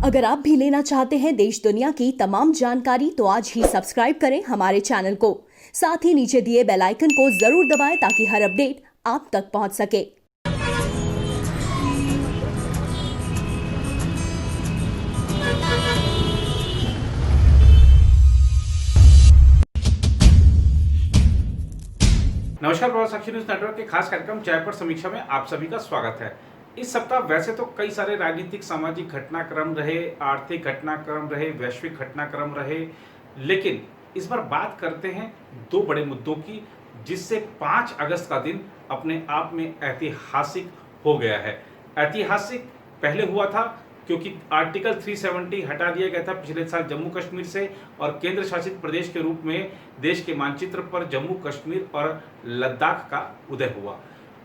अगर आप भी लेना चाहते हैं देश दुनिया की तमाम जानकारी तो आज ही सब्सक्राइब करें हमारे चैनल को। साथ ही नीचे दिए बेल आइकन को जरूर दबाएं ताकि हर अपडेट आप तक पहुंच सके। नमस्कार, प्रभासाक्षी न्यूज नेटवर्क के खास कार्यक्रम चाय पर समीक्षा में आप सभी का स्वागत है। इस सप्ताह वैसे तो कई सारे राजनीतिक सामाजिक घटनाक्रम रहे, आर्थिक घटनाक्रम रहे, वैश्विक घटनाक्रम रहे, लेकिन इस बार बात करते हैं दो बड़े मुद्दों की, जिससे 5 अगस्त का दिन अपने आप में ऐतिहासिक हो गया है। ऐतिहासिक पहले हुआ था क्योंकि आर्टिकल 370 हटा दिया गया था पिछले साल जम्मू कश्मीर से, और केंद्र शासित प्रदेश के रूप में देश के मानचित्र पर जम्मू कश्मीर और लद्दाख का उदय हुआ।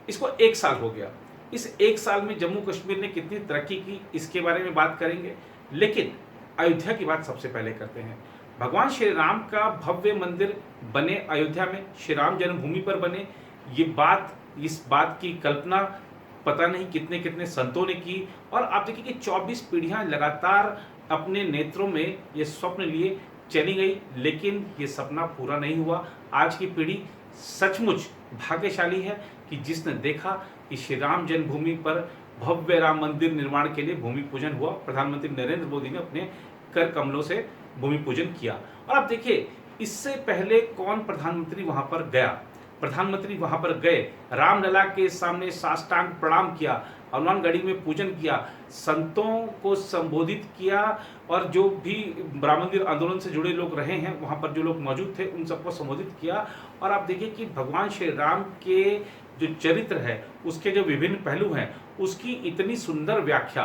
इसको 1 साल हो गया। इस 1 साल में जम्मू कश्मीर ने कितनी तरक्की की, इसके बारे में बात करेंगे, लेकिन अयोध्या की बात सबसे पहले करते हैं। भगवान श्री राम का भव्य मंदिर बने अयोध्या में, श्री राम जन्मभूमि पर बने, इस बात की कल्पना पता नहीं कितने कितने संतों ने की, और आप देखिए कि 24 पीढ़ियां लगातार अपने नेत्रों में ये स्वप्न लिए चली गई, लेकिन ये सपना पूरा नहीं हुआ। आज की पीढ़ी सचमुच भाग्यशाली है कि जिसने देखा कि श्री राम जन्मभूमि पर भव्य राम मंदिर निर्माण के लिए भूमि पूजन हुआ। प्रधानमंत्री नरेंद्र मोदी ने अपने कर कमलों से भूमि पूजन किया। और आप देखिए, इससे पहले कौन प्रधानमंत्री वहां पर गया? प्रधानमंत्री वहां पर गए, रामलला के सामने साष्टांग प्रणाम किया, हनुमान गढ़ी में पूजन किया, संतों को संबोधित किया, और जो भी राम मंदिर आंदोलन से जुड़े लोग रहे हैं वहां पर जो लोग मौजूद थे उन सबको संबोधित किया। और आप देखिए कि भगवान श्री राम के जो चरित्र है, उसके जो विभिन्न पहलू हैं, उसकी इतनी सुंदर व्याख्या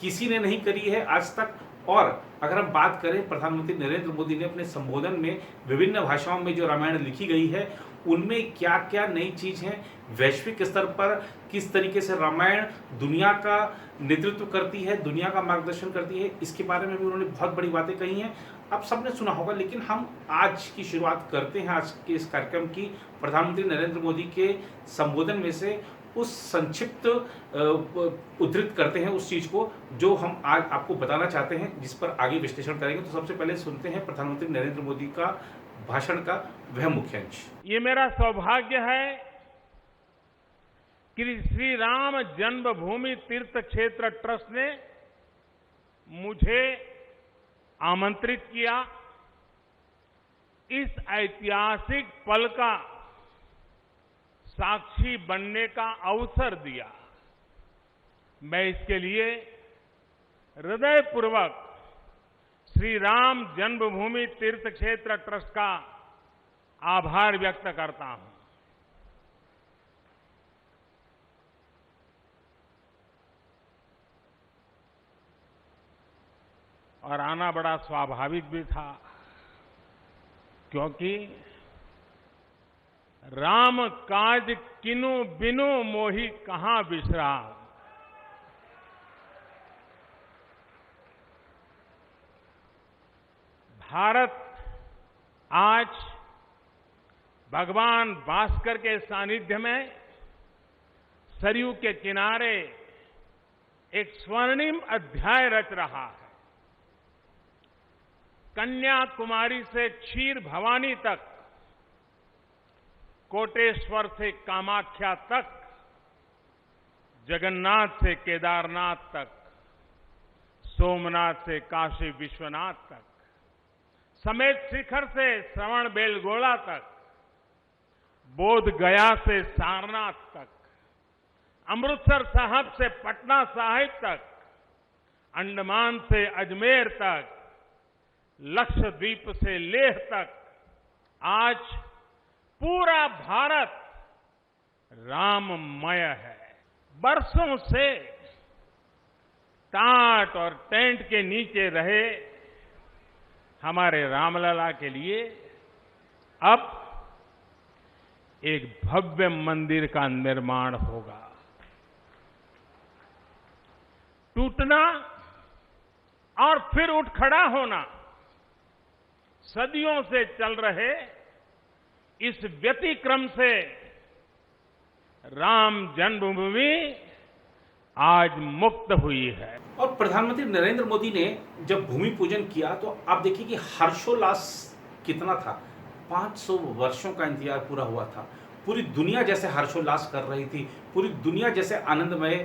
किसी ने नहीं करी है आज तक। और अगर हम बात करें, प्रधानमंत्री नरेंद्र मोदी ने अपने संबोधन में विभिन्न भाषाओं में जो रामायण लिखी गई है उनमें क्या क्या नई चीज है, वैश्विक स्तर पर किस तरीके से रामायण दुनिया का नेतृत्व करती है, दुनिया का मार्गदर्शन करती है, इसके बारे में भी उन्होंने बहुत बड़ी बातें कही हैं। आप सबने सुना होगा, लेकिन हम आज की शुरुआत करते हैं आज के इस कार्यक्रम की प्रधानमंत्री नरेंद्र मोदी के संबोधन में से उस संक्षिप्त उद्धृत करते हैं उस चीज को जो हम आज आपको बताना चाहते हैं, जिस पर आगे विश्लेषण करेंगे। तो सबसे पहले सुनते हैं प्रधानमंत्री नरेंद्र मोदी का भाषण का वह मुख्य अंश। ये मेरा सौभाग्य है कि श्री राम जन्मभूमि तीर्थ क्षेत्र ट्रस्ट ने मुझे आमंत्रित किया, इस ऐतिहासिक पल का साक्षी बनने का अवसर दिया। मैं इसके लिए हृदयपूर्वक श्री राम जन्मभूमि तीर्थ क्षेत्र ट्रस्ट का आभार व्यक्त करता हूं। और आना बड़ा स्वाभाविक भी था, क्योंकि राम काज किनु बिनु मोहि कहां बिसरा। भारत आज भगवान भास्कर के सानिध्य में सरयू के किनारे एक स्वर्णिम अध्याय रच रहा है। कन्याकुमारी से क्षीर भवानी तक, कोटेश्वर से कामाख्या तक, जगन्नाथ से केदारनाथ तक, सोमनाथ से काशी विश्वनाथ तक, समेत शिखर से श्रवण बेलगोला तक, बोध गया से सारनाथ तक, अमृतसर साहब से पटना साहिब तक, अंडमान से अजमेर तक, लक्षद्वीप से लेह तक, आज पूरा भारत राममय है। बरसों से टाट और टेंट के नीचे रहे हमारे रामलला के लिए अब एक भव्य मंदिर का निर्माण होगा। टूटना और फिर उठ खड़ा होना सदियों से चल रहे इस व्यतिक्रम से राम जन्मभूमि आज मुक्त हुई है। और प्रधानमंत्री नरेंद्र मोदी ने जब भूमि पूजन किया तो आप देखिए कि हर्षोल्लास कितना था। 500 वर्षों का इंतजार पूरा हुआ था। पूरी दुनिया जैसे हर्षोल्लास कर रही थी, पूरी दुनिया जैसे आनंदमय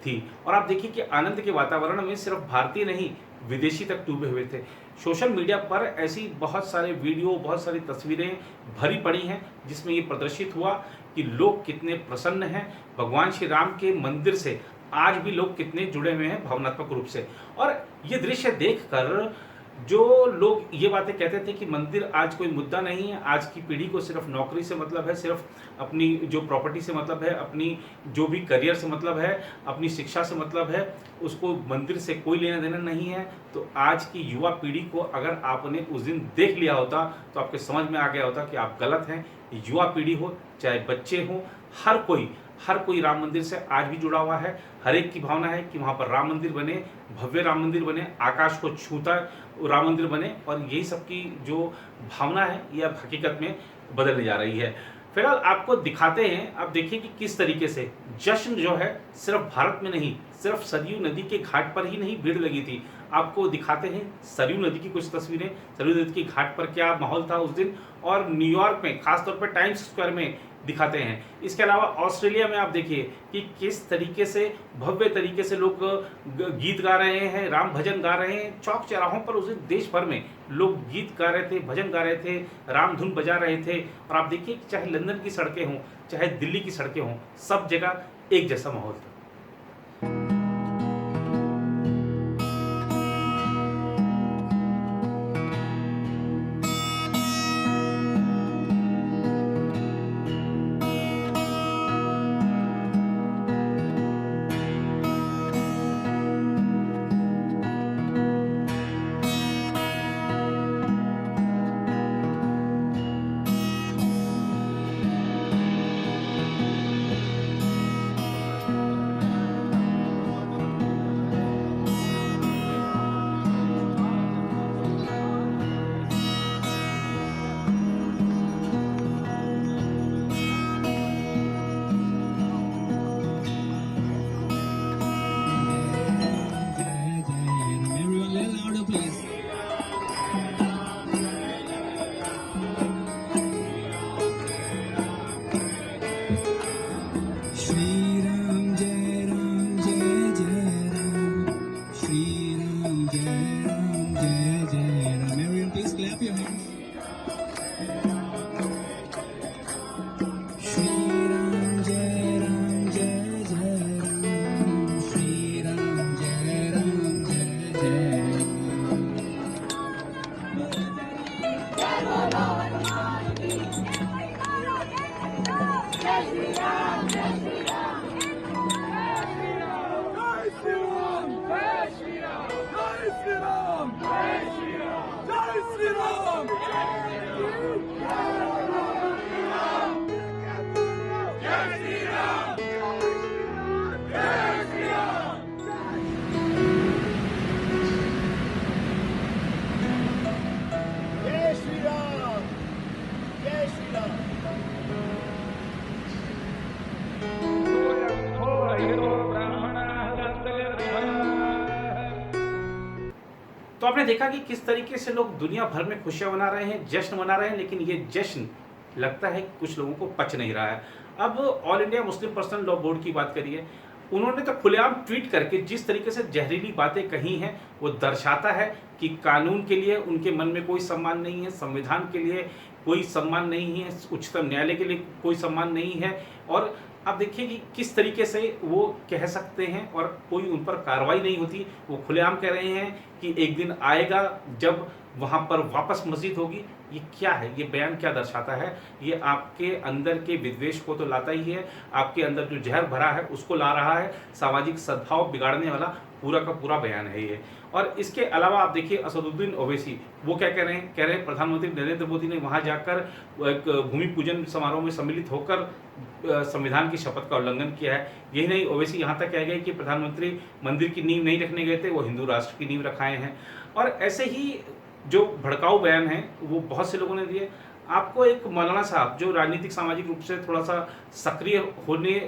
थी। और आप देखिए कि आनंद के वातावरण में सिर्फ भारतीय नहीं, विदेशी तक डूबे हुए थे। सोशल मीडिया पर ऐसी बहुत सारे वीडियो, बहुत सारी तस्वीरें भरी पड़ी हैं जिसमें ये प्रदर्शित हुआ कि लोग कितने प्रसन्न हैं भगवान श्री राम के मंदिर से। आज भी लोग कितने जुड़े हुए हैं भावनात्मक रूप से। और ये दृश्य देखकर जो लोग ये बातें कहते थे कि मंदिर आज कोई मुद्दा नहीं है, आज की पीढ़ी को सिर्फ नौकरी से मतलब है, सिर्फ अपनी जो प्रॉपर्टी से मतलब है, अपनी जो भी करियर से मतलब है, अपनी शिक्षा से मतलब है, उसको मंदिर से कोई लेना देना नहीं है। तो आज की युवा पीढ़ी को अगर आपने उस दिन देख लिया होता तो आपके समझ में आ गया होता कि आप गलत हैं। युवा पीढ़ी हो चाहे बच्चे हों, हर कोई राम मंदिर से आज भी जुड़ा हुआ है। हर एक की भावना है कि वहाँ पर राम मंदिर बने, भव्य राम मंदिर बने, आकाश को छूता राम मंदिर बने। और यही सबकी जो भावना है ये अब हकीकत में बदलने जा रही है। फिलहाल आपको दिखाते हैं, आप देखिए कि किस तरीके से जश्न जो है सिर्फ भारत में नहीं, सिर्फ सरयू नदी के घाट पर ही नहीं भीड़ लगी थी। आपको दिखाते हैं सरयू नदी की कुछ तस्वीरें, सरयू नदी के घाट पर क्या माहौल था उस दिन। और न्यूयॉर्क में खासतौर पर टाइम्स स्क्वायर में दिखाते हैं। इसके अलावा ऑस्ट्रेलिया में आप देखिए कि किस तरीके से भव्य तरीके से लोग गीत गा रहे हैं, राम भजन गा रहे हैं। चौक चौराहों पर उस दिन देश भर में लोग गीत गा रहे थे, भजन गा रहे थे, राम धुन बजा रहे थे। और आप देखिए चाहे लंदन की सड़कें हों, चाहे दिल्ली की सड़कें हों, सब जगह एक जैसा माहौल था। तो आपने देखा कि किस तरीके से लोग दुनिया भर में खुशियां मना रहे हैं, जश्न मना रहे हैं, लेकिन ये जश्न लगता है कुछ लोगों को पच नहीं रहा है। अब all India Muslim personal law board की बात करिए, उन्होंने तो खुलेआम ट्वीट करके जिस तरीके से जहरीली बातें कही हैं वो दर्शाता है कि कानून के लिए उनके मन में कोई सम्मान नहीं है, संविधान के लिए कोई सम्मान नहीं है, उच्चतम न्यायालय के लिए कोई सम्मान नहीं है। और आप देखिए कि किस तरीके से वो कह सकते हैं और कोई उन पर कार्रवाई नहीं होती। वो खुलेआम कह रहे हैं कि एक दिन आएगा जब वहाँ पर वापस मस्जिद होगी। ये क्या है, ये बयान क्या दर्शाता है? ये आपके अंदर के विद्वेष को तो लाता ही है, आपके अंदर जो जहर भरा है उसको ला रहा है। सामाजिक सद्भाव बिगाड़ने वाला पूरा का पूरा बयान है ये। और इसके अलावा आप देखिए असदुद्दीन ओवैसी वो क्या कह रहे हैं? कह रहे हैं प्रधानमंत्री नरेंद्र मोदी ने वहाँ जाकर एक भूमि पूजन समारोह में सम्मिलित होकर संविधान की शपथ का उल्लंघन किया है। यही नहीं, ओवैसी यहाँ तक कह गए कि प्रधानमंत्री मंदिर की नींव नहीं रखने गए थे, वो हिंदू राष्ट्र की नींव रखाए हैं। और ऐसे ही जो भड़काऊ बयान हैं वो बहुत से लोगों ने दिए। आपको एक मौलाना साहब जो राजनीतिक सामाजिक रूप से थोड़ा सा सक्रिय होने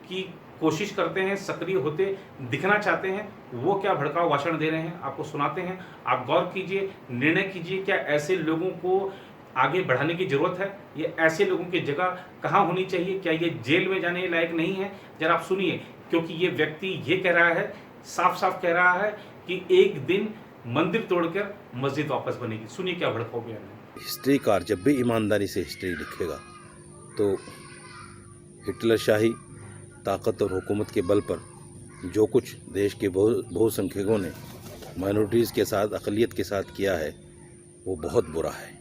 की कोशिश करते हैं, सक्रिय होते दिखना चाहते हैं, वो क्या भड़काऊ भाषण दे रहे हैं आपको सुनाते हैं। आप गौर कीजिए, निर्णय कीजिए, क्या ऐसे लोगों को आगे बढ़ाने की ज़रूरत है? ये ऐसे लोगों की जगह कहाँ होनी चाहिए? क्या ये जेल में जाने लायक नहीं है? जरा आप सुनिए, क्योंकि ये व्यक्ति ये कह रहा है, साफ साफ कह रहा है कि एक दिन मंदिर तोड़कर मस्जिद वापस बनेगी। सुनिए क्या भड़काऊ बयान है। हिस्ट्रीकार जब भी ईमानदारी से हिस्ट्री लिखेगा तो हिटलर शाही ताकत और हुकूमत के बल पर जो कुछ देश के बहुसंख्यकों ने माइनॉरिटीज़ के साथ, अक़लियत के साथ किया है, वो बहुत बुरा है।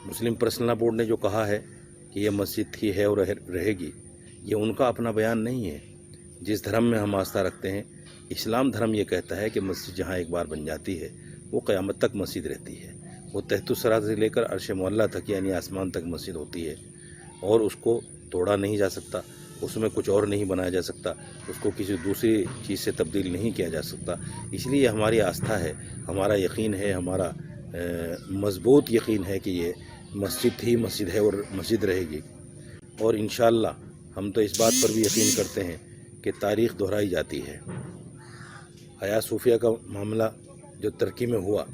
मुस्लिम पर्सनल बोर्ड ने जो कहा है कि यह मस्जिद थी, है और रहेगी, ये उनका अपना बयान नहीं है। जिस धर्म में हम आस्था रखते हैं, इस्लाम धर्म ये कहता है कि मस्जिद जहाँ एक बार बन जाती है वो क़यामत तक मस्जिद रहती है। वो तहतुस्सरा से लेकर अर्श मुअल्ला तक यानी आसमान तक मस्जिद होती है और उसको तोड़ा नहीं जा सकता, उसमें कुछ और नहीं बनाया जा सकता, उसको किसी दूसरी चीज़ से तब्दील नहीं किया जा सकता। इसलिए हमारी आस्था है, हमारा यकीन है, हमारा मज़बूत यकीन है कि ये मस्जिद थी, मस्जिद है और मस्जिद रहेगी। और इंशाअल्लाह हम तो इस बात पर भी यकीन करते हैं कि तारीख़ दोहराई जाती है। हया सूफिया का मामला जो तुर्की में हुआ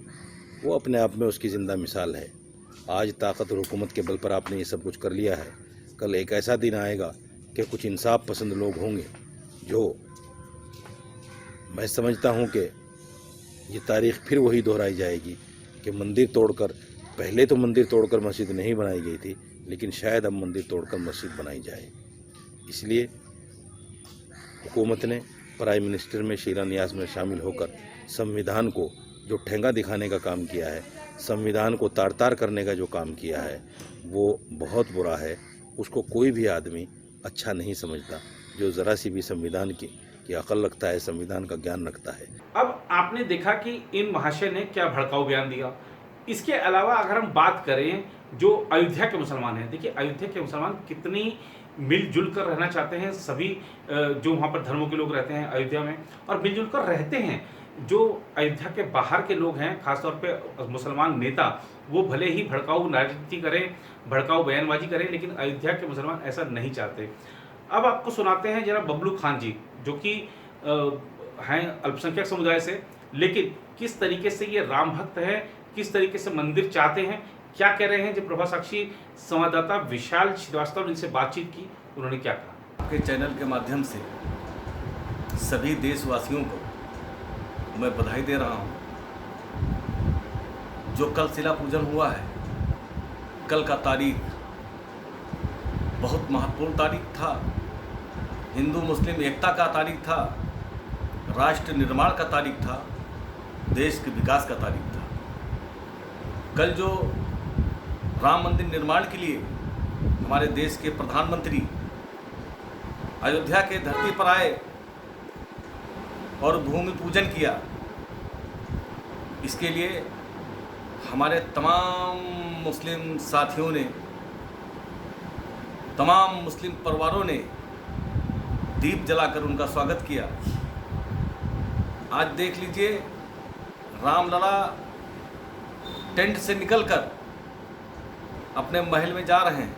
वो अपने आप में उसकी ज़िंदा मिसाल है। आज ताकत और हुकूमत के बल पर आपने ये सब कुछ कर लिया है, कल एक ऐसा दिन आएगा कि कुछ इंसाफ पसंद लोग होंगे जो, मैं समझता हूँ कि ये तारीख़ फिर वही दोहराई जाएगी कि मंदिर तोड़कर, पहले तो मंदिर तोड़कर मस्जिद नहीं बनाई गई थी, लेकिन शायद अब मंदिर तोड़कर मस्जिद बनाई जाए। इसलिए हुकूमत ने प्राइम मिनिस्टर में शिलान्यास में शामिल होकर संविधान को जो ठेंगा दिखाने का काम किया है, संविधान को तार तार करने का जो काम किया है, वो बहुत बुरा है। उसको कोई भी आदमी अच्छा नहीं समझता जो ज़रा सी भी संविधान की अकल रखता है, संविधान का ज्ञान रखता है। अब आपने देखा कि इन महाशय ने क्या भड़काऊ बयान दिया। इसके अलावा अगर हम बात करें जो अयोध्या के मुसलमान हैं, देखिए अयोध्या के मुसलमान कितनी मिलजुल कर रहना चाहते हैं। सभी जो वहाँ पर धर्मों के लोग रहते हैं अयोध्या में और मिलजुल कर रहते हैं। जो अयोध्या के बाहर के लोग हैं, खासतौर पे मुसलमान नेता, वो भले ही भड़काऊ राजनीति करें, भड़काऊ बयानबाजी करें, लेकिन अयोध्या के मुसलमान ऐसा नहीं चाहते। अब आपको सुनाते हैं जरा बबलू खान जी, जो कि हैं अल्पसंख्यक समुदाय से, लेकिन किस तरीके से ये राम भक्त है, किस तरीके से मंदिर चाहते हैं, क्या कह रहे हैं। जब प्रभा साक्षी संवाददाता विशाल श्रीवास्तव ने इनसे बातचीत की, उन्होंने क्या कहा। आपके चैनल के माध्यम से सभी देशवासियों को मैं बधाई दे रहा हूं। जो कल शिला पूजन हुआ है, कल का तारीख बहुत महत्वपूर्ण तारीख था। हिंदू मुस्लिम एकता का तारीख था, राष्ट्र निर्माण का तारीख था, देश के विकास का तारीख था। कल जो राम मंदिर निर्माण के लिए हमारे देश के प्रधानमंत्री अयोध्या के धरती पर आए और भूमि पूजन किया, इसके लिए हमारे तमाम मुस्लिम साथियों ने, तमाम मुस्लिम परिवारों ने दीप जलाकर उनका स्वागत किया। आज देख लीजिए, रामलला टेंट से निकलकर अपने महल में जा रहे हैं।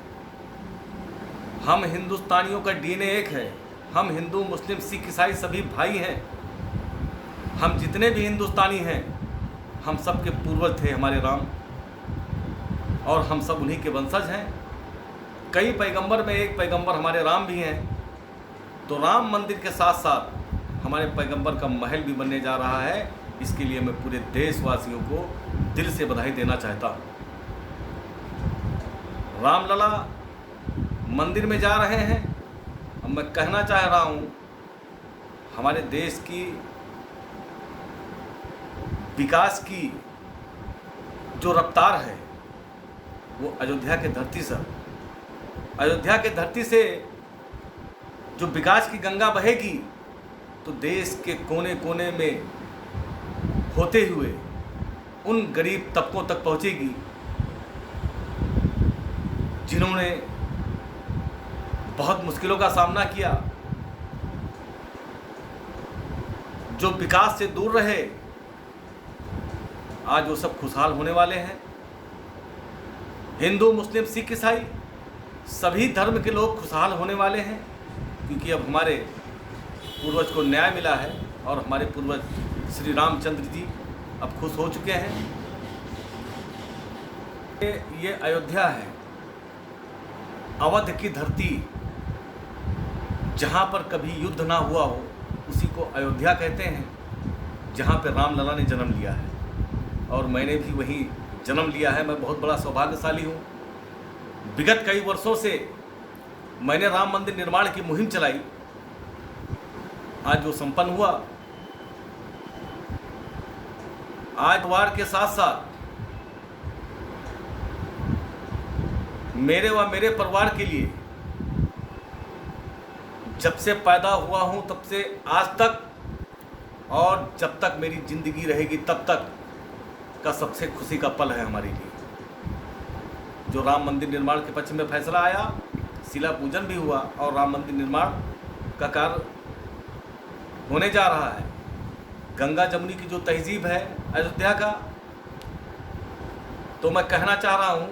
हम हिंदुस्तानियों का डीएनए एक है। हम हिंदू मुस्लिम सिख ईसाई सभी भाई हैं। हम जितने भी हिंदुस्तानी हैं, हम सब के पूर्वज थे हमारे राम, और हम सब उन्हीं के वंशज हैं। कई पैगंबर में एक पैगंबर हमारे राम भी हैं। तो राम मंदिर के साथ साथ हमारे पैगंबर का महल भी बनने जा रहा है। इसके लिए मैं पूरे देशवासियों को दिल से बधाई देना चाहता हूँ। रामलला मंदिर में जा रहे हैं। अब मैं कहना चाह रहा हूँ, हमारे देश की विकास की जो रफ्तार है वो अयोध्या के धरती से, अयोध्या के धरती से जो विकास की गंगा बहेगी तो देश के कोने कोने में होते हुए उन गरीब तबकों तक पहुंचेगी जिन्होंने बहुत मुश्किलों का सामना किया, जो विकास से दूर रहे। आज वो सब खुशहाल होने वाले हैं। हिंदू मुस्लिम सिख ईसाई सभी धर्म के लोग खुशहाल होने वाले हैं। क्योंकि अब हमारे पूर्वज को न्याय मिला है और हमारे पूर्वज श्री रामचंद्र जी अब खुश हो चुके हैं। ये अयोध्या है, अवध की धरती, जहाँ पर कभी युद्ध ना हुआ हो उसी को अयोध्या कहते हैं, जहाँ पे रामलला ने जन्म लिया है और मैंने भी वहीं जन्म लिया है। मैं बहुत बड़ा सौभाग्यशाली हूँ। विगत कई वर्षों से मैंने राम मंदिर निर्माण की मुहिम चलाई। आज वो संपन्न हुआ। आज परिवार के साथ साथ मेरे व मेरे परिवार के लिए जब से पैदा हुआ हूं तब से आज तक और जब तक मेरी जिंदगी रहेगी तब तक का सबसे खुशी का पल है हमारे लिए। जो राम मंदिर निर्माण के पक्ष में फैसला आया, शिला पूजन भी हुआ और राम मंदिर निर्माण का कार्य होने जा रहा है। गंगा जमुनी की जो तहजीब है अयोध्या का, तो मैं कहना चाह रहा हूँ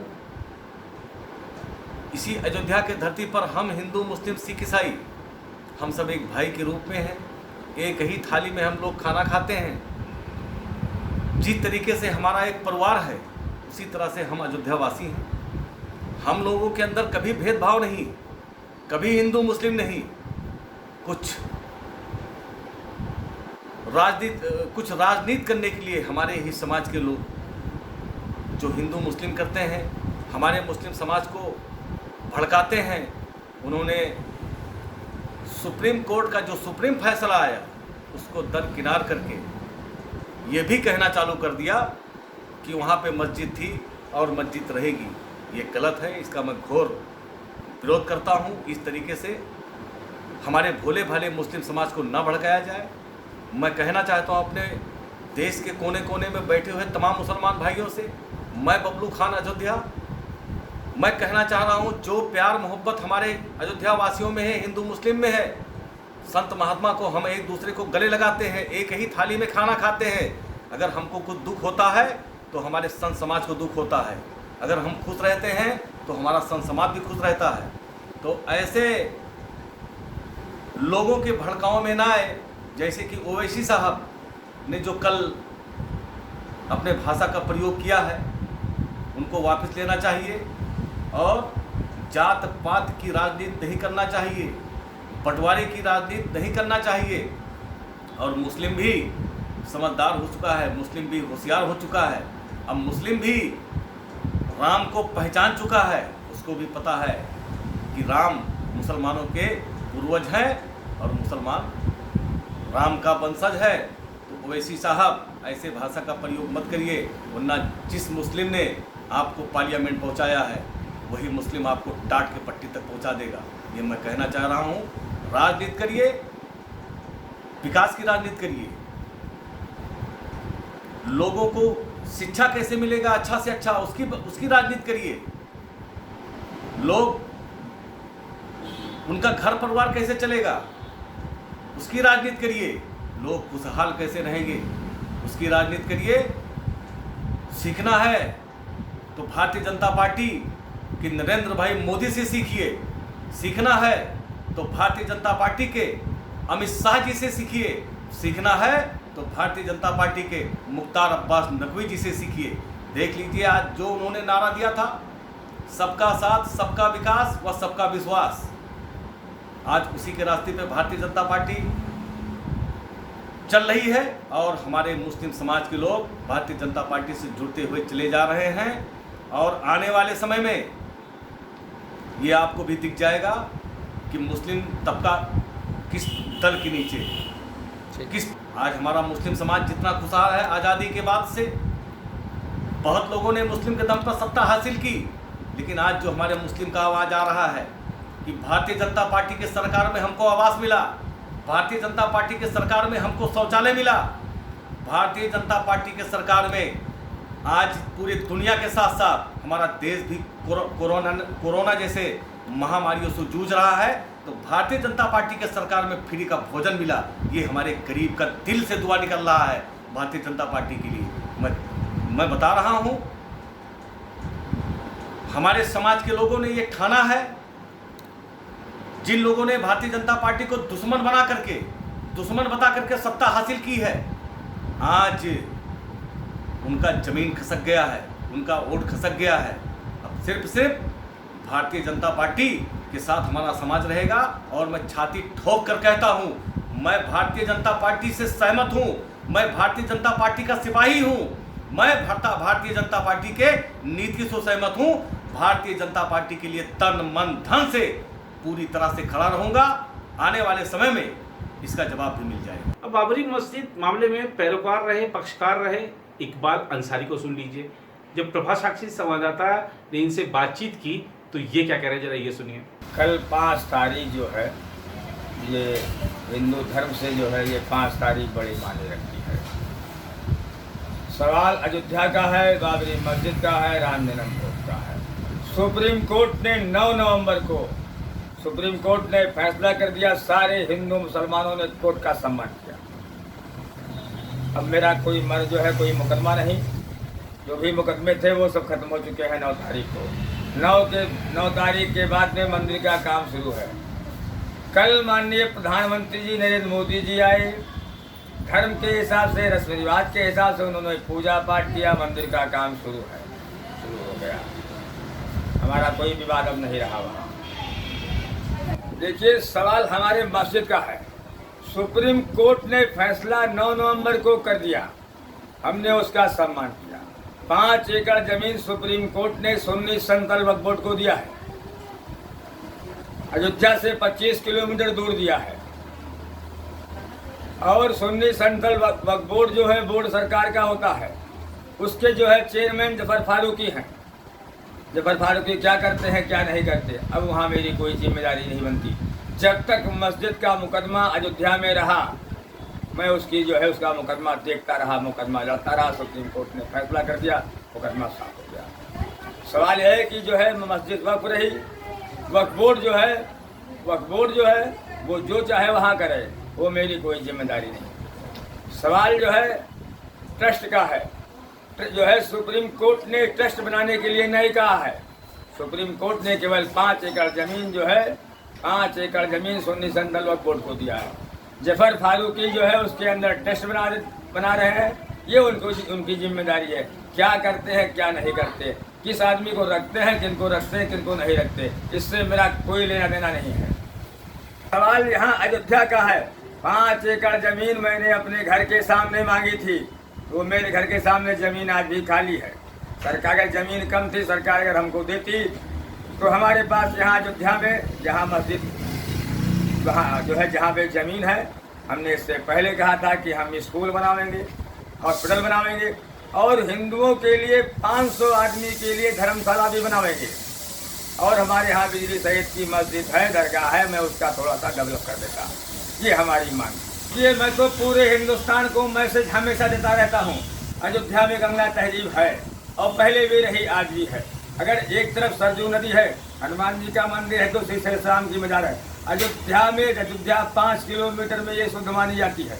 इसी अयोध्या के धरती पर हम हिंदू मुस्लिम सिख ईसाई हम सब एक भाई के रूप में हैं। एक ही थाली में हम लोग खाना खाते हैं। जिस तरीके से हमारा एक परिवार है उसी तरह से हम अयोध्यावासी हैं। हम लोगों के अंदर कभी भेदभाव नहीं, कभी हिंदू मुस्लिम नहीं। कुछ राजनीति करने के लिए हमारे ही समाज के लोग जो हिंदू मुस्लिम करते हैं, हमारे मुस्लिम समाज को भड़काते हैं। उन्होंने सुप्रीम कोर्ट का जो सुप्रीम फैसला आया उसको दरकिनार करके ये भी कहना चालू कर दिया कि वहाँ पे मस्जिद थी और मस्जिद रहेगी। ये गलत है, इसका मैं घोर विरोध करता हूँ। इस तरीके से हमारे भोले भाले मुस्लिम समाज को ना भड़काया जाए। मैं कहना चाहता हूँ अपने देश के कोने कोने में बैठे हुए तमाम मुसलमान भाइयों से, मैं बबलू खान अयोध्या, मैं कहना चाह रहा हूँ जो प्यार मोहब्बत हमारे अयोध्या वासियों में है, हिंदू मुस्लिम में है, संत महात्मा को हम एक दूसरे को गले लगाते हैं, एक ही थाली में खाना खाते हैं। अगर हमको कुछ दुख होता है तो हमारे संत समाज को दुख होता है। अगर हम खुश रहते हैं तो हमारा संत समाज भी खुश रहता है। तो ऐसे लोगों के भड़काओं में ना आए, जैसे कि ओवैसी साहब ने जो कल अपने भाषा का प्रयोग किया है उनको वापस लेना चाहिए और जात पात की राजनीति नहीं करना चाहिए, बंटवारे की राजनीति नहीं करना चाहिए। और मुस्लिम भी समझदार हो चुका है, मुस्लिम भी होशियार हो चुका है। अब मुस्लिम भी राम को पहचान चुका है, उसको भी पता है कि राम मुसलमानों के पूर्वज हैं और मुसलमान राम का वंशज है। तो ओवैसी साहब ऐसे भाषा का प्रयोग मत करिए, वरना जिस मुस्लिम ने आपको पार्लियामेंट पहुंचाया है वही मुस्लिम आपको टाट के पट्टी तक पहुंचा देगा। ये मैं कहना चाह रहा हूं। राजनीति करिए, विकास की राजनीति करिए। लोगों को शिक्षा कैसे मिलेगा अच्छा से अच्छा, उसकी राजनीति करिए। लोग उनका घर परिवार कैसे चलेगा उसकी राजनीति करिए। लोग खुशहाल कैसे रहेंगे उसकी राजनीति करिए। सीखना है तो भारतीय जनता पार्टी कि नरेंद्र भाई मोदी से सीखिए। सीखना है तो भारतीय जनता पार्टी के अमित शाह जी से सीखिए। सीखना है तो भारतीय जनता पार्टी के मुख्तार अब्बास नकवी जी से सीखिए। देख लीजिए आज जो उन्होंने नारा दिया था, सबका साथ, सबका विकास व सबका विश्वास, आज उसी के रास्ते पे भारतीय जनता पार्टी चल रही है और हमारे मुस्लिम समाज के लोग भारतीय जनता पार्टी से जुड़ते हुए चले जा रहे हैं। और आने वाले समय में ये आपको भी दिख जाएगा कि मुस्लिम तबका किस दल के नीचे किस। आज हमारा मुस्लिम समाज जितना खुशहाल है आज़ादी के बाद से, बहुत लोगों ने मुस्लिम के दम पर सत्ता हासिल की, लेकिन आज जो हमारे मुस्लिम का आवाज़ आ रहा है कि भारतीय जनता पार्टी के सरकार में हमको आवास मिला, भारतीय जनता पार्टी के सरकार में हमको शौचालय मिला, भारतीय जनता पार्टी के सरकार में आज पूरी दुनिया के साथ साथ हमारा देश भी कोरोना जैसे महामारियों से जूझ रहा है, तो भारतीय जनता पार्टी के सरकार में फ्री का भोजन मिला। ये हमारे गरीब का दिल से दुआ निकल रहा है भारतीय जनता पार्टी के लिए। मैं बता रहा हूँ, हमारे समाज के लोगों ने ये ठाना है जिन लोगों ने भारतीय जनता पार्टी को दुश्मन बता करके सत्ता हासिल की है, आज उनका जमीन खसक गया है, उनका वोट खसक गया है। अब सिर्फ भारतीय जनता पार्टी के साथ हमारा समाज रहेगा। और मैं छाती ठोक कर कहता हूं, मैं भारतीय जनता पार्टी से सहमत हूं, मैं भारतीय जनता पार्टी का सिपाही हूं, मैं भारतीय जनता पार्टी के नीति से सहमत हूं। भारतीय जनता पार्टी के लिए तन मन धन से पूरी तरह से खड़ा रहूंगा। आने वाले समय में इसका जवाब भी मिल जाएगा। अब बाबरी मस्जिद मामले में पैरोकार रहे, पक्षकार रहे इकबाल अंसारी को सुन लीजिए। जब प्रभा साक्षी संवाददाता ने इनसे बातचीत की तो ये क्या कह रहे हैं, जरा ये सुनिए। कल 5 तारीख जो है, ये हिंदू धर्म से जो है ये 5 तारीख बड़ी मायने रखती है। सवाल अयोध्या का है, बाबरी मस्जिद का है, राम जन्मभूमि का है। सुप्रीम कोर्ट ने 9 नवंबर को सुप्रीम कोर्ट ने फैसला कर दिया, सारे हिंदू मुसलमानों ने कोर्ट का सम्मान किया। अब मेरा कोई कोई मुकदमा नहीं, जो भी मुकदमे थे वो सब खत्म हो चुके हैं। 9 तारीख को 9 तारीख के बाद में मंदिर का काम शुरू है। कल माननीय प्रधानमंत्री जी नरेंद्र मोदी जी आए, धर्म के हिसाब से, रस्म रिवाज के हिसाब से उन्होंने पूजा पाठ किया, मंदिर का काम शुरू हो गया। हमारा कोई विवाद अब नहीं रहा वहाँ। देखिए, सवाल हमारे मस्जिद का है। सुप्रीम कोर्ट ने फैसला 9 नवंबर को कर दिया, हमने उसका सम्मान किया। 5 एकड़ जमीन सुप्रीम कोर्ट ने सुन्नी सेंट्रल वक्फ बोर्ड को दिया है, अयोध्या से 25 किलोमीटर दूर दिया है। और सुन्नी सेंट्रल वक्फ बोर्ड जो है बोर्ड सरकार का होता है, उसके जो है चेयरमैन जफर फारूकी हैं। जफर फारूकी क्या करते हैं क्या नहीं करते, अब वहाँ मेरी कोई जिम्मेदारी नहीं बनती। जब तक मस्जिद का मुकदमा अयोध्या में रहा, मैं उसकी जो है उसका मुकदमा देखता रहा, मुकदमा लड़ता रहा। सुप्रीम कोर्ट ने फैसला कर दिया, मुकदमा साफ हो गया। सवाल यह है कि जो है मस्जिद वक्फ रही, वक्फ बोर्ड जो है वो जो चाहे वहाँ करे, वो मेरी कोई जिम्मेदारी नहीं। सवाल जो है ट्रस्ट का है, जो है सुप्रीम कोर्ट ने ट्रस्ट बनाने के लिए नहीं कहा है। सुप्रीम कोर्ट ने केवल 5 एकड़ जमीन जो है, 5 एकड़ जमीन सुन्नी सेंट्रल वक्फ बोर्ड को दिया है। जफर फारूकी जो है उसके अंदर ट्रस्ट बना रहे हैं, ये उनकी जिम्मेदारी है। क्या करते हैं क्या नहीं करते, किस आदमी को रखते हैं, किनको रखते हैं, किनको नहीं रखते, इससे मेरा कोई लेना देना नहीं है। सवाल यहाँ अयोध्या का है। 5 एकड़ जमीन मैंने अपने घर के सामने मांगी थी, वो मेरे घर के सामने जमीन आज भी खाली है। सरकार अगर जमीन कम थी, सरकार अगर हमको देती तो हमारे पास यहाँ अयोध्या में जहाँ मस्जिद वहाँ जो है जहाँ पे ज़मीन है, हमने इससे पहले कहा था कि हम स्कूल बनावेंगे, हॉस्पिटल बनावेंगे और हिंदुओं के लिए 500 आदमी के लिए धर्मशाला भी बनावेंगे। और हमारे यहाँ बिजली सहित की मस्जिद है, दरगाह है, मैं उसका थोड़ा सा डेवलप कर देता। ये हमारी मांग। ये मैं तो पूरे हिंदुस्तान को मैसेज हमेशा देता रहता हूँ, अयोध्या में गंगा तहजीब है और पहले भी रही, आज भी है। अगर एक तरफ सरजू नदी है, हनुमान जी का मंदिर है, दूसरी तरफ श्याम की मजार है। अयोध्या 5 किलोमीटर में ये शुद्ध मानी जाती है।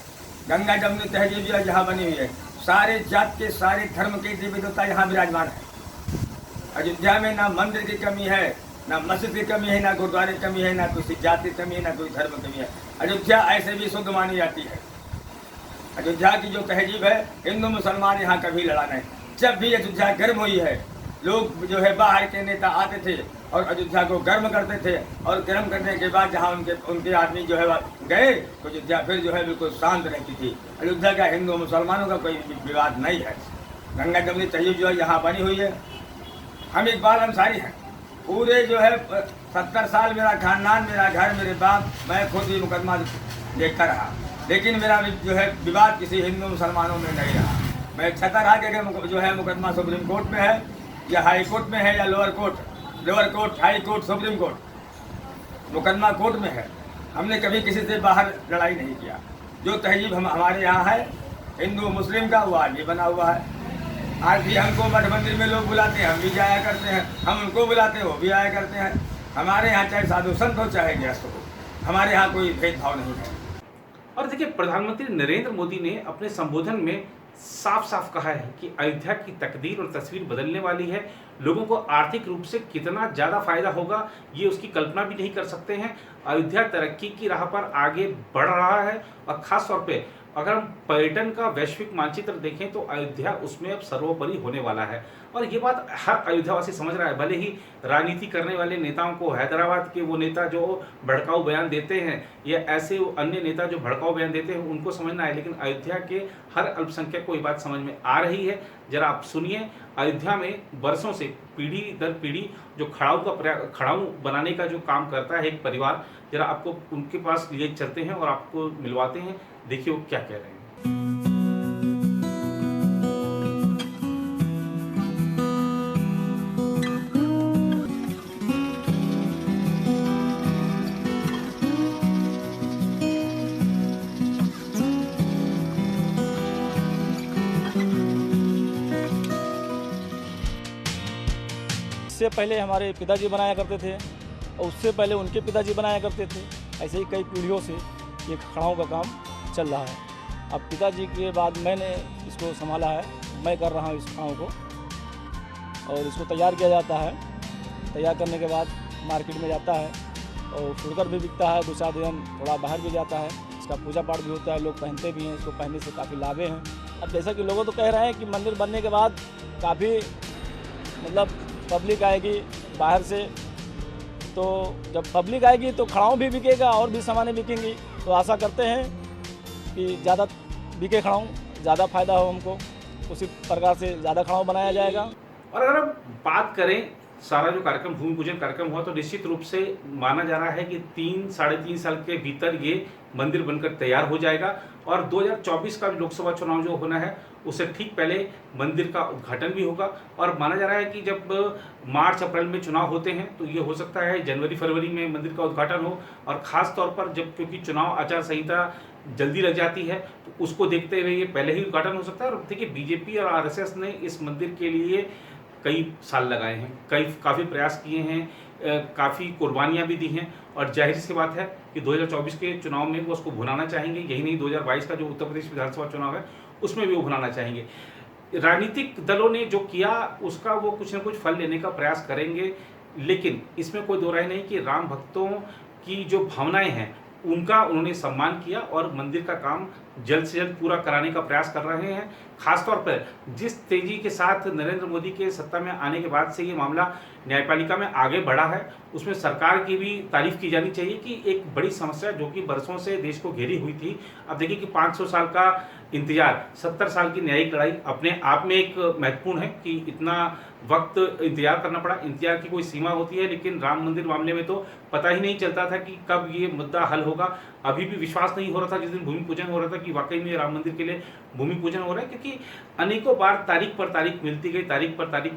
गंगा जमुनी तहजीब यहाँ बनी हुई है, सारे जात के सारे धर्म के देवी देवता यहाँ विराजमान है। अयोध्या में ना मंदिर की कमी है, ना मस्जिद की कमी है, ना गुरुद्वारे की कमी है, ना किसी जाति की कमी है, ना कोई धर्म की कमी है। अयोध्या ऐसे भी शुद्ध मानी जाती है। अयोध्या की जो तहजीब है, हिंदू मुसलमान यहाँ कभी लड़ा नहीं। जब भी अयोध्या गर्म हुई है, लोग जो है बाहर के नेता आते थे और अयोध्या को गर्म करते थे, और गर्म करने के बाद जहाँ उनके आदमी जो है गए तो अयोध्या फिर जो है बिल्कुल शांत रहती थी। अयोध्या का हिंदू मुसलमानों का कोई विवाद नहीं है। गंगा जमुनी तहजीब जो है यहाँ बनी हुई है। हम इकबाल अंसारी हैं। पूरे जो है 70 साल मेरा खानदान, मेरा घर, मेरे बाप, मैं खुद ही मुकदमा देखता रहा, लेकिन मेरा जो है विवाद किसी हिंदू मुसलमानों में नहीं रहा। मैं चाहता रहा कि अगर जो है मुकदमा सुप्रीम कोर्ट में है या हाई कोर्ट में है या lower court, high court, supreme court, मुकदमा कोर्ट में है। हमने कभी किसी से बाहर लड़ाई नहीं किया। जो तहजीब हमारे यहाँ है हिंदू मुस्लिम का, वो आज भी बना हुआ है। आज भी हमको मठ मंदिर में लोग बुलाते हैं, हम भी जाया करते हैं, हम उनको बुलाते हैं, वो भी आया करते हैं। हमारे यहाँ चाहे साधु संत हो चाहे गृहस्थ हो, हमारे यहाँ कोई भेदभाव नहीं है। और देखिए, प्रधानमंत्री नरेंद्र मोदी ने अपने संबोधन में साफ साफ कहा है कि अयोध्या की तकदीर और तस्वीर बदलने वाली है। लोगों को आर्थिक रूप से कितना ज़्यादा फायदा होगा ये उसकी कल्पना भी नहीं कर सकते हैं। अयोध्या तरक्की की राह पर आगे बढ़ रहा है और ख़ास तौर पे अगर हम पर्यटन का वैश्विक मानचित्र देखें तो अयोध्या उसमें अब सर्वोपरि होने वाला है। और ये बात हर अयोध्यावासी समझ रहा है। भले ही राजनीति करने वाले नेताओं को, हैदराबाद के वो नेता जो भड़काऊ बयान देते हैं या ऐसे अन्य नेता जो भड़काऊ बयान देते हैं उनको समझना है, लेकिन अयोध्या के हर अल्पसंख्यक को ये बात समझ में आ रही है। जरा आप सुनिए, अयोध्या में बरसों से पीढ़ी दर पीढ़ी जो खड़ाऊ बनाने का जो काम करता है एक परिवार, जरा आपको उनके पास लिए चलते हैं और आपको मिलवाते हैं। देखिए वो क्या कह रहे हैं। इससे पहले हमारे पिताजी बनाया करते थे और उससे पहले उनके पिताजी बनाया करते थे। ऐसे ही कई पीढ़ियों से ये खड़ाओं का काम चल रहा है। अब पिताजी के बाद मैंने इसको संभाला है, मैं कर रहा हूँ इस खड़ाओं को। और इसको तैयार किया जाता है। तैयार करने के बाद मार्केट में जाता है और फुड़कर भी बिकता है। 2-4 दिन थोड़ा बाहर भी जाता है। इसका पूजा पाठ भी होता है, लोग पहनते भी हैं। इसको पहनने से काफ़ी लाभे हैं। अब जैसा कि लोगों तो कह रहे हैं कि मंदिर बनने के बाद काफ़ी मतलब पब्लिक आएगी बाहर से, तो जब पब्लिक आएगी तो खड़ाऊ भी बिकेगा और भी सामानें बिकेंगी। तो आशा करते हैं कि ज़्यादा बिके खड़ाऊ, ज़्यादा फायदा हो हमको, उसी प्रकार से ज़्यादा खड़ाऊ बनाया जाएगा। और अगर हम बात करें, सारा जो कार्यक्रम भूमि पूजन कार्यक्रम हुआ तो निश्चित रूप से माना जा रहा है कि 3-3.5 साल के भीतर ये मंदिर बनकर तैयार हो जाएगा। और 2024 का लोकसभा चुनाव जो होना है उससे ठीक पहले मंदिर का उद्घाटन भी होगा। और माना जा रहा है कि जब मार्च अप्रैल में चुनाव होते हैं तो ये हो सकता है जनवरी फरवरी में मंदिर का उद्घाटन हो। और ख़ास तौर पर जब क्योंकि चुनाव आचार संहिता जल्दी लग जाती है तो उसको देखते हुए ये पहले ही उद्घाटन हो सकता है। और देखिए, बीजेपी और आरएसएस ने इस मंदिर के लिए कई साल लगाए हैं, काफ़ी प्रयास किए हैं, काफ़ी कुर्बानियाँ भी दी हैं। और जाहिर सी बात है कि 2024 के चुनाव में वो उसको भुनाना चाहेंगे। यही नहीं, 2022 का जो उत्तर प्रदेश विधानसभा चुनाव है उसमें भी वो भुनाना चाहेंगे। राजनीतिक दलों ने जो किया उसका वो कुछ न कुछ फल लेने का प्रयास करेंगे। लेकिन इसमें कोई दो राय नहीं कि राम भक्तों की जो भावनाएं हैं उनका उन्होंने सम्मान किया और मंदिर का काम जल्द से जल्द पूरा कराने का प्रयास कर रहे हैं। खासतौर पर जिस तेजी के साथ नरेंद्र मोदी के सत्ता में आने के बाद से ये मामला न्यायपालिका में आगे बढ़ा है, उसमें सरकार की भी तारीफ की जानी चाहिए कि एक बड़ी समस्या जो कि बरसों से देश को घेरी हुई थी, अब देखिए कि 500 साल का इंतजार, 70 साल की न्यायिक लड़ाई अपने आप में एक महत्वपूर्ण है कि इतना वक्त इंतजार करना पड़ा। इंतजार की कोई सीमा होती है, लेकिन राम मंदिर मामले में तो पता ही नहीं चलता था कि कब ये मुद्दा हल होगा। अभी भी विश्वास नहीं हो रहा था जिस दिन भूमि पूजन हो रहा था कि वाकई में राम मंदिर के लिए भूमि पूजन हो रहा है, क्योंकि अनेकों बार तारीख पर तारीख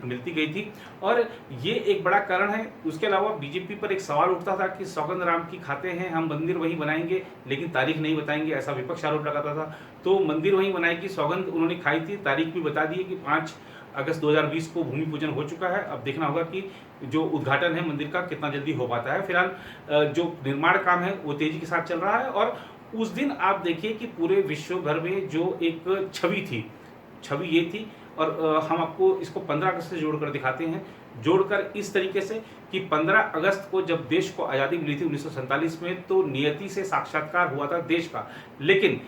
मिलती गई थी। और ये एक बड़ा कारण है। उसके अलावा बीजेपी पर एक सवाल उठता था कि सौगंध राम की खाते हैं, हम मंदिर वहीं बनाएंगे लेकिन तारीख नहीं बताएंगे, ऐसा विपक्ष आरोप लगाता था। तो मंदिर वहीं बनाएगी, सौगंध उन्होंने खाई थी, तारीख भी बता दी है कि 5 अगस्त 2020 को भूमि पूजन हो चुका है। अब देखना होगा कि जो उद्घाटन है मंदिर का कितना जल्दी हो पाता है। फिलहाल जो निर्माण काम है वो तेजी के साथ चल रहा है। और उस दिन आप देखिए कि पूरे विश्व भर में जो एक छवि ये थी। और हम आपको इसको 15 अगस्त से जोड़कर दिखाते हैं, जोड़कर इस तरीके से कि 15 अगस्त को जब देश को आज़ादी मिली थी 1947 में, तो नियति से साक्षात्कार हुआ था देश का। लेकिन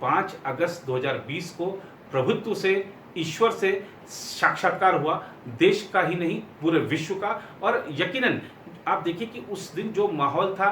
5 अगस्त 2020 को प्रभुत्व से, ईश्वर से साक्षात्कार हुआ, देश का ही नहीं पूरे विश्व का। और यकीनन आप देखिए कि उस दिन जो माहौल था,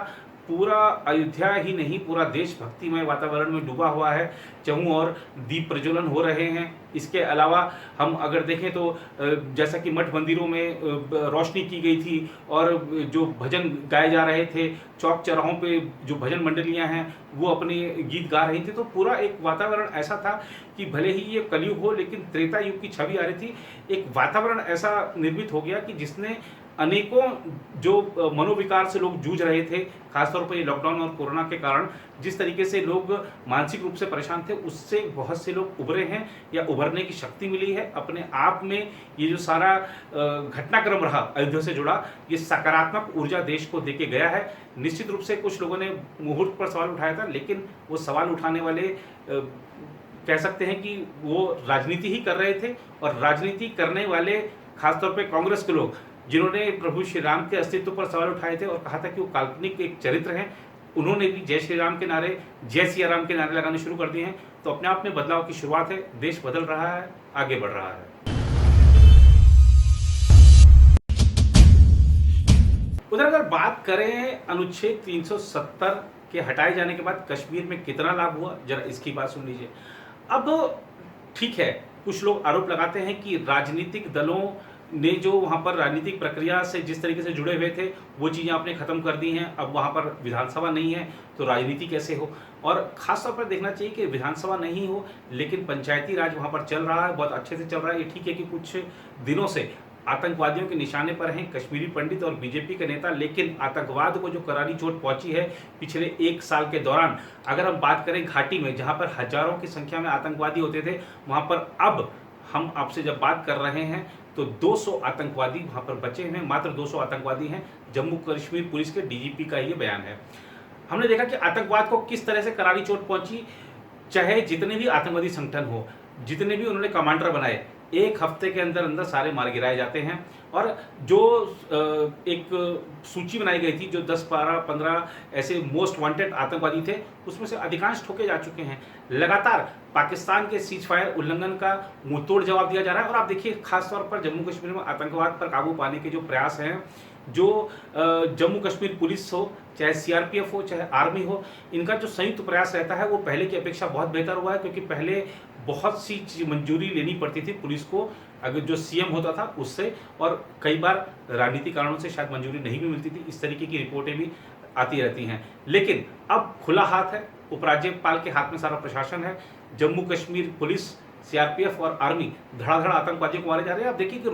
पूरा अयोध्या ही नहीं पूरा देश भक्तिमय वातावरण में डूबा हुआ है। चहुं और दीप प्रज्वलन हो रहे हैं। इसके अलावा हम अगर देखें तो जैसा कि मठ मंदिरों में रोशनी की गई थी और जो भजन गाए जा रहे थे, चौक चौराहों पे जो भजन मंडलियां हैं वो अपने गीत गा रही थी। तो पूरा एक वातावरण ऐसा था कि भले ही ये कलयुग हो लेकिन त्रेता युग की छवि आ रही थी। एक वातावरण ऐसा निर्मित हो गया कि जिसने अनेकों जो मनोविकार से लोग जूझ रहे थे, खासतौर पर ये लॉकडाउन और कोरोना के कारण जिस तरीके से लोग मानसिक रूप से परेशान थे, उससे बहुत से लोग उभरे हैं या उभरने की शक्ति मिली है। अपने आप में ये जो सारा घटनाक्रम रहा अयोध्या से जुड़ा, ये सकारात्मक ऊर्जा देश को देके गया है। निश्चित रूप से कुछ लोगों ने मुहूर्त पर सवाल उठाया था, लेकिन वो सवाल उठाने वाले कह सकते हैं कि वो राजनीति ही कर रहे थे, और राजनीति करने वाले खासतौर पे कांग्रेस के लोग जिन्होंने प्रभु श्री राम के अस्तित्व पर सवाल उठाए थे और कहा था कि वो काल्पनिक एक चरित्र हैं, उन्होंने भी जय श्री राम के नारे, जय सिया राम के नारे लगाने शुरू कर दिए हैं। तो अपने आप में बदलाव की शुरुआत है, देश बदल रहा है, आगे बढ़ रहा है। उधर अगर बात करें अनुच्छेद 370 के हटाए जाने के बाद कश्मीर में कितना लाभ हुआ, जरा इसकी बात सुन लीजिए। अब ठीक है, कुछ लोग आरोप लगाते हैं कि राजनीतिक दलों ने जो वहाँ पर राजनीतिक प्रक्रिया से जिस तरीके से जुड़े हुए थे वो चीज़ें आपने ख़त्म कर दी हैं, अब वहाँ पर विधानसभा नहीं है तो राजनीति कैसे हो। और ख़ास तौर पर देखना चाहिए कि विधानसभा नहीं हो लेकिन पंचायती राज वहाँ पर चल रहा है, बहुत अच्छे से चल रहा है। ये ठीक है कि कुछ दिनों से आतंकवादियों के निशाने पर हैं कश्मीरी पंडित और बीजेपी के नेता, लेकिन आतंकवाद को जो करारी चोट पहुंची है पिछले 1 साल के दौरान, अगर हम बात करें घाटी में जहां पर हजारों की संख्या में आतंकवादी होते थे, वहां पर अब हम आपसे जब बात कर रहे हैं तो 200 आतंकवादी वहां पर बचे हुए हैं, मात्र 200 आतंकवादी हैं। जम्मू कश्मीर पुलिस के डीजीपी का ये बयान है। हमने देखा कि आतंकवाद को किस तरह से करारी चोट पहुंची, चाहे जितने भी आतंकवादी संगठन हो, जितने भी उन्होंने कमांडर बनाए, 1 हफ्ते के अंदर अंदर सारे मार गिराए जाते हैं। और जो एक सूची बनाई गई थी, जो 10, 12, 15 ऐसे मोस्ट वांटेड आतंकवादी थे, उसमें से अधिकांश ठोके जा चुके हैं। लगातार पाकिस्तान के सीज फायर उल्लंघन का मुंहतोड़ जवाब दिया जा रहा है। और आप देखिए खासतौर पर जम्मू कश्मीर में आतंकवाद पर काबू पाने के जो प्रयास हैं, जो जम्मू कश्मीर पुलिस हो, चाहे सीआरपीएफ हो, चाहे आर्मी हो, इनका जो संयुक्त प्रयास रहता है वो पहले की अपेक्षा बहुत बेहतर हुआ है। क्योंकि पहले बहुत सी मंजूरी लेनी पड़ती थी पुलिस को, अगर जो सीएम होता था उससे, और कई बार राजनीतिक कारणों से शायद मंजूरी नहीं भी मिलती थी। इस तरीके की रिपोर्टें भी आती रहती हैं। लेकिन अब खुला हाथ है, उपराज्यपाल के हाथ में सारा प्रशासन है। जम्मू कश्मीर पुलिस, सीआरपीएफ और आर्मी धड़ाधड़ आतंकवादियों को मारे जा रहे हैं। आप देखिए कि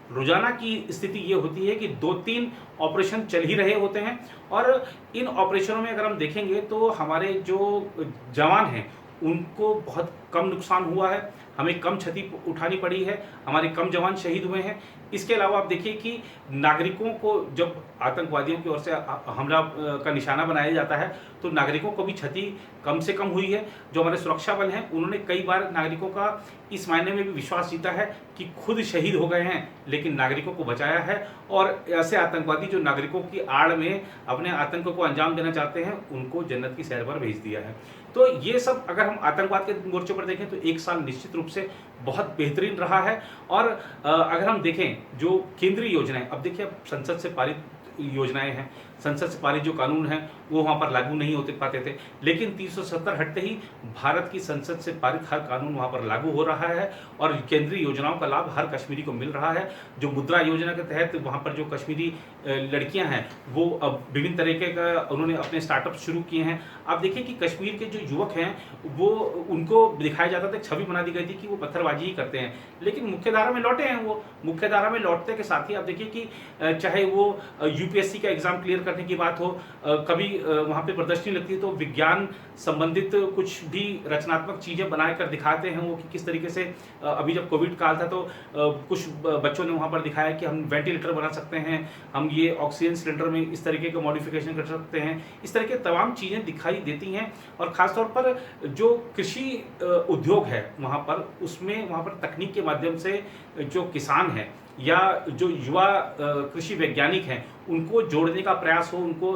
रोजाना की स्थिति ये होती है कि 2-3 ऑपरेशन चल ही रहे होते हैं। और इन ऑपरेशनों में अगर हम देखेंगे तो हमारे जो जवान हैं उनको बहुत कम नुकसान हुआ है, हमें कम क्षति उठानी पड़ी है, हमारे कम जवान शहीद हुए हैं। इसके अलावा आप देखिए कि नागरिकों को जब आतंकवादियों की ओर से हमला का निशाना बनाया जाता है तो नागरिकों को भी क्षति कम से कम हुई है। जो हमारे सुरक्षा बल हैं उन्होंने कई बार नागरिकों का इस मायने में भी विश्वास जीता है कि खुद शहीद हो गए हैं लेकिन नागरिकों को बचाया है। और ऐसे आतंकवादी जो नागरिकों की आड़ में अपने आतंक को अंजाम देना चाहते हैं उनको जन्नत की सैर पर भेज दिया है। तो ये सब अगर हम आतंकवाद के मोर्चे पर देखें तो 1 साल निश्चित रूप से बहुत बेहतरीन रहा है। और अगर हम देखें जो केंद्रीय योजनाएं, अब देखिए अब संसद से पारित योजनाएं हैं, संसद से पारित जो कानून हैं वो वहाँ पर लागू नहीं होते पाते थे, लेकिन 370 हटते ही भारत की संसद से पारित हर कानून वहाँ पर लागू हो रहा है और केंद्रीय योजनाओं का लाभ हर कश्मीरी को मिल रहा है। जो मुद्रा योजना के तहत वहाँ पर जो कश्मीरी लड़कियाँ हैं वो अब विभिन्न तरीके का उन्होंने अपने स्टार्टअप शुरू किए हैं। आप देखिए कि कश्मीर के जो युवक हैं वो उनको दिखाया जाता था, छवि बना दी गई थी कि वो पत्थरबाजी ही करते हैं, लेकिन मुख्यधारा में लौटे हैं। वो मुख्यधारा में लौटने के साथ ही आप देखिए कि चाहे वो यूपीएससी का एग्जाम क्लियर करने की बात हो, कभी वहाँ पे प्रदर्शनी लगती है तो विज्ञान संबंधित कुछ भी रचनात्मक चीज़ें बनाकर दिखाते हैं वो कि किस तरीके से अभी जब कोविड काल था तो कुछ बच्चों ने वहाँ पर दिखाया कि हम वेंटिलेटर बना सकते हैं, हम ये ऑक्सीजन सिलेंडर में इस तरीके का मॉडिफिकेशन कर सकते हैं। इस तरह के तमाम चीज़ें दिखाई देती हैं। और ख़ासतौर पर जो कृषि उद्योग है वहाँ पर, उसमें वहाँ पर तकनीक के माध्यम से जो किसान हैं या जो युवा कृषि वैज्ञानिक हैं उनको जोड़ने का प्रयास हो, उनको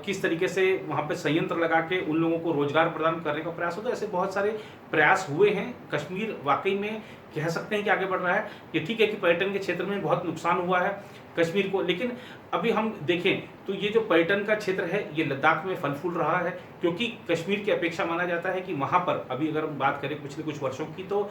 किस तरीके से वहाँ पे संयंत्र लगा के उन लोगों को रोजगार प्रदान करने का प्रयास हो, तो ऐसे बहुत सारे प्रयास हुए हैं। कश्मीर वाकई में कह सकते हैं कि आगे बढ़ रहा है। ये ठीक है कि पर्यटन के क्षेत्र में बहुत नुकसान हुआ है कश्मीर को, लेकिन अभी हम देखें तो ये जो पर्यटन का क्षेत्र है ये लद्दाख में फल फूल रहा है, क्योंकि कश्मीर की अपेक्षा माना जाता है कि वहाँ पर अभी अगर हम बात करें पिछले कुछ वर्षों की तो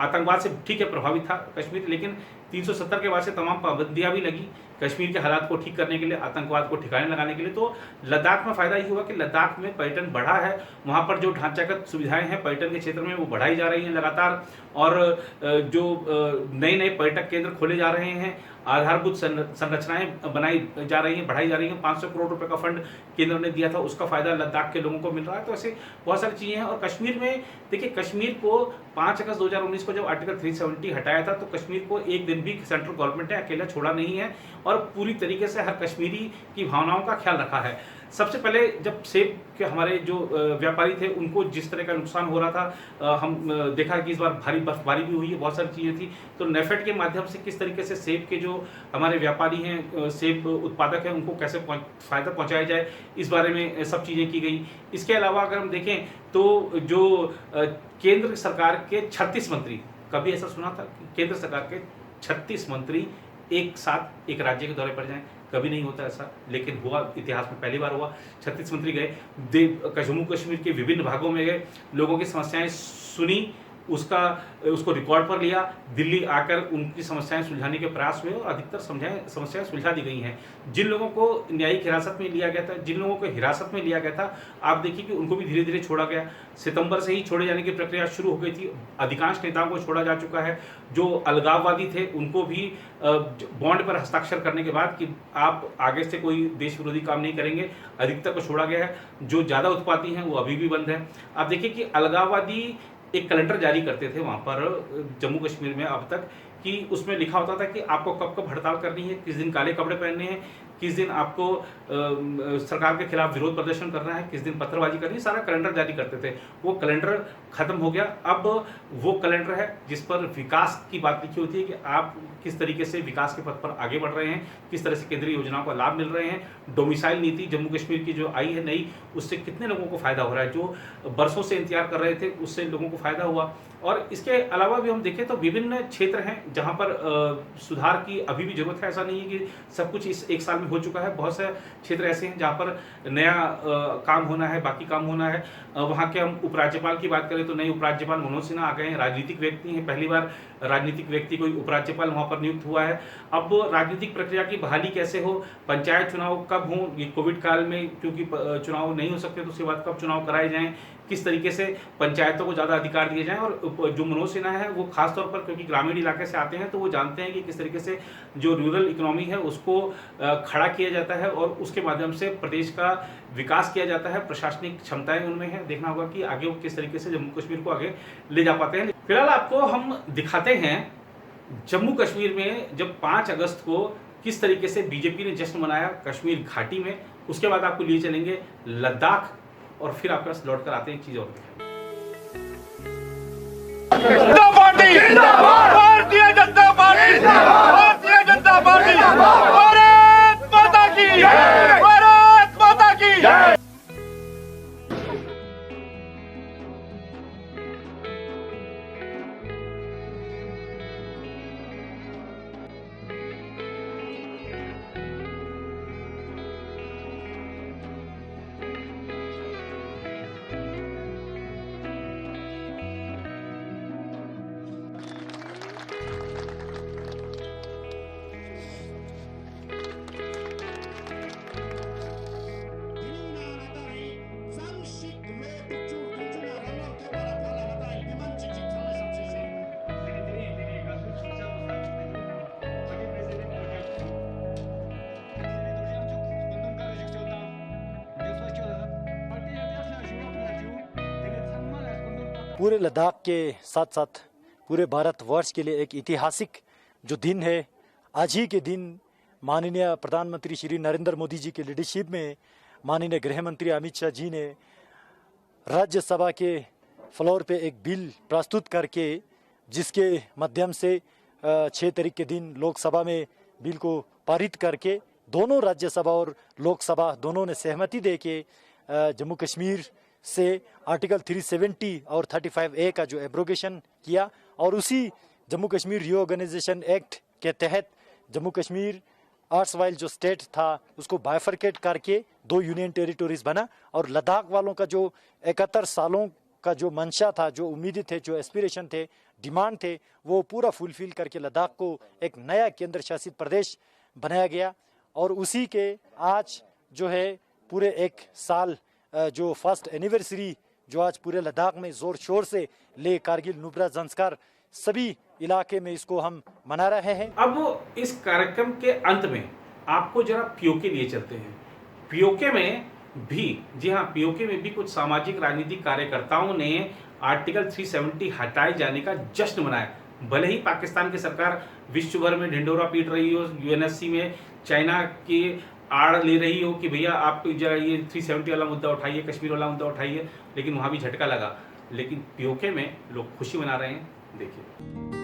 आतंकवाद से ठीक है प्रभावित था कश्मीर, लेकिन 370 के बाद से तमाम पाबंदियाँ भी लगी, कश्मीर के हालात को ठीक करने के लिए, आतंकवाद को ठिकाने लगाने के लिए। तो लद्दाख में फ़ायदा ये हुआ कि लद्दाख में पर्यटन बढ़ा है, वहाँ पर जो ढांचागत सुविधाएं हैं पर्यटन के क्षेत्र में वो बढ़ाई जा रही हैं लगातार, और जो नए नए पर्यटक केंद्र खोले जा रहे हैं, आधारभूत संरचनाएं बनाई जा रही हैं, बढ़ाई जा रही हैं। 500 करोड़ रुपए का फंड केंद्र ने दिया था, उसका फायदा लद्दाख के लोगों को मिल रहा है। तो ऐसे बहुत सारी चीज़ें हैं। और कश्मीर में देखिए, कश्मीर को 5 अगस्त 2019 को जब आर्टिकल 370 हटाया था, तो कश्मीर को एक दिन भी सेंट्रल गवर्नमेंट ने अकेला छोड़ा नहीं है और पूरी तरीके से हर कश्मीरी की भावनाओं का ख्याल रखा है। सबसे पहले जब सेब के हमारे जो व्यापारी थे, उनको जिस तरह का नुकसान हो रहा था, हम देखा कि इस बार भारी बर्फबारी भी हुई है, बहुत सारी चीज़ें थी। तो नेफेड के माध्यम से किस तरीके से सेब के जो हमारे व्यापारी हैं, सेब उत्पादक हैं, उनको कैसे फ़ायदा पहुंचाया जाए, इस बारे में सब चीज़ें की गई। इसके अलावा अगर हम देखें तो जो केंद्र सरकार के 36 मंत्री, कभी ऐसा सुना था कि केंद्र सरकार के 36 मंत्री एक साथ एक राज्य के दौरे पर जाएं? कभी नहीं होता ऐसा, लेकिन हुआ, इतिहास में पहली बार हुआ। 36 मंत्री गए, जम्मू कश्मीर के विभिन्न भागों में गए, लोगों की समस्याएं सुनी, उसको रिकॉर्ड पर लिया, दिल्ली आकर उनकी समस्याएं सुलझाने के प्रयास हुए और अधिकतर समस्याएं सुलझा दी गई हैं। जिन लोगों को न्यायिक हिरासत में लिया गया था, जिन लोगों को हिरासत में लिया गया था, आप देखिए कि उनको भी धीरे धीरे छोड़ा गया। सितंबर से ही छोड़े जाने की प्रक्रिया शुरू हो गई थी। अधिकांश नेताओं को छोड़ा जा चुका है। जो अलगाववादी थे उनको भी बॉन्ड पर हस्ताक्षर करने के बाद कि आप आगे से कोई देश विरोधी काम नहीं करेंगे, अधिकतर को छोड़ा गया है। जो ज़्यादा उत्पाती हैं वो अभी भी बंद है। आप देखिए कि अलगाववादी एक कैलेंडर जारी करते थे वहाँ पर जम्मू कश्मीर में अब तक, कि उसमें लिखा होता था कि आपको कब कब हड़ताल करनी है, किस दिन काले कपड़े पहनने हैं, किस दिन आपको सरकार के खिलाफ विरोध प्रदर्शन करना है, किस दिन पत्थरबाजी करनी है, सारा कैलेंडर जारी करते थे। वो कैलेंडर खत्म हो गया। अब वो कैलेंडर है जिस पर विकास की बात लिखी होती है कि आप किस तरीके से विकास के पथ पर आगे बढ़ रहे हैं, किस तरह से केंद्रीय योजनाओं का लाभ मिल रहे हैं। डोमिसाइल नीति जम्मू कश्मीर की जो आई है नई, उससे कितने लोगों को फायदा हो रहा है, जो बरसों से इंतजार कर रहे थे उससे लोगों को फायदा हुआ। और इसके अलावा भी हम देखें तो विभिन्न क्षेत्र हैं जहां पर सुधार की अभी भी जरूरत है। ऐसा नहीं है कि सब कुछ इस एक साल में हो चुका है। बहुत से क्षेत्र ऐसे हैं जहां पर नया काम होना है, बाकी काम होना है। वहां के हम उपराज्यपाल की बात करें तो नए उपराज्यपाल मनोज सिन्हा आ गए हैं, राजनीतिक व्यक्ति हैं, पहली बार राजनीतिक व्यक्ति कोई उपराज्यपाल वहां पर नियुक्त हुआ है। अब राजनीतिक प्रक्रिया की बहाली कैसे हो, पंचायत चुनाव कब हों, ये कोविड काल में क्योंकि चुनाव नहीं हो सकते तो उसके बाद कब चुनाव कराए जाएं, किस तरीके से पंचायतों को ज़्यादा अधिकार दिए जाएं। और जो मनोज सिन्हा है वो खासतौर पर क्योंकि ग्रामीण इलाके से आते हैं तो वो जानते हैं कि किस तरीके से जो रूरल इकोनॉमी है उसको खड़ा किया जाता है और उसके माध्यम से प्रदेश का विकास किया जाता है। प्रशासनिक क्षमताएं उनमें हैं। देखना होगा कि आगे वो किस तरीके से जम्मू कश्मीर को आगे ले जा पाते हैं। फिलहाल आपको हम दिखाते हैं जम्मू कश्मीर में जब 5 अगस्त को किस तरीके से बीजेपी ने जश्न मनाया कश्मीर घाटी में। उसके बाद आपको लिए चलेंगे लद्दाख और फिर आपके पास लौट कर आते हैं एक चीज और भारतीय जनता पार्टी, भारतीय जनता पार्टी, भारत माता की जय, भारत माता की जय। पूरे लद्दाख के साथ साथ पूरे भारतवर्ष के लिए एक ऐतिहासिक जो दिन है। आज ही के दिन माननीय प्रधानमंत्री श्री नरेंद्र मोदी जी की लीडरशिप में माननीय गृह मंत्री अमित शाह जी ने राज्यसभा के फ्लोर पे एक बिल प्रस्तुत करके जिसके माध्यम से 6 तारीख के दिन लोकसभा में बिल को पारित करके दोनों राज्यसभा और लोकसभा दोनों ने सहमति दे के जम्मू कश्मीर से आर्टिकल 370 और 35A का जो एब्रोगेशन किया और उसी जम्मू कश्मीर रीऑर्गेनाइजेशन एक्ट के तहत जम्मू कश्मीर आर्ट्सवाइल जो स्टेट था उसको बाइफरकेट करके 2 यूनियन टेरिटोरीज बना और लद्दाख वालों का जो 71 सालों का जो मंशा था, जो उम्मीदें थे, जो एस्पिरेशन थे, डिमांड थे, वो पूरा फुलफिल करके लद्दाख को एक नया केंद्र शासित प्रदेश बनाया गया और उसी के आज जो है पूरे एक साल जो फर्स्ट एनिवर्सरी जो आज पूरे लद्दाख में ज़ोर शोर से ले कारगिल नुब्रा ज़ंस्कार सभी इलाके में इसको हम मना रहे हैं। अब इस कार्यक्रम के अंत में आपको जरा पीओके लिए चलते हैं। पीओके में भी, जी हाँ, पीओके में भी कुछ सामाजिक राजनीतिक कार्यकर्ताओं ने आर्टिकल 370 हटाए जाने का जश्न मनाया। भले ही पाकिस्तान की सरकार विश्व भर में ढिंडोरा पीट रही हो, यूएनएससी में चाइना की आड़ ले रही हो कि भैया आप जरा ये 370 वाला मुद्दा उठाइए, कश्मीर वाला मुद्दा उठाइए, लेकिन वहाँ भी झटका लगा। लेकिन पीओके में लोग खुशी मना रहे हैं। देखिए,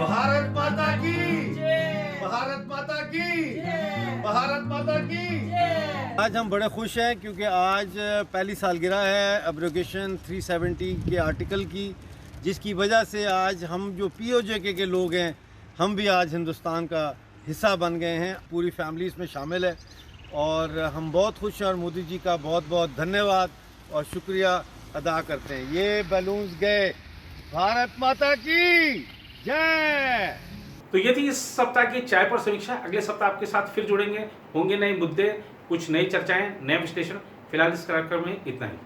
भारत माता की, भारत माता की, भारत माता की। आज हम बड़े खुश हैं क्योंकि आज पहली सालगिरह है एब्रोगेशन 370 के आर्टिकल की, जिसकी वजह से आज हम जो पीओजे के लोग हैं हम भी आज हिंदुस्तान का हिस्सा बन गए हैं। पूरी फैमिली इसमें शामिल है और हम बहुत खुश हैं और मोदी जी का बहुत बहुत धन्यवाद और शुक्रिया अदा करते हैं। ये बैलून्स गए। भारत माता की जय। तो ये थी इस सप्ताह की चाय पर समीक्षा। अगले सप्ताह आपके साथ फिर जुड़ेंगे, होंगे नए मुद्दे, कुछ नई चर्चाएं, नए विश्लेषण। फिलहाल इस कार्यक्रम में इतना ही।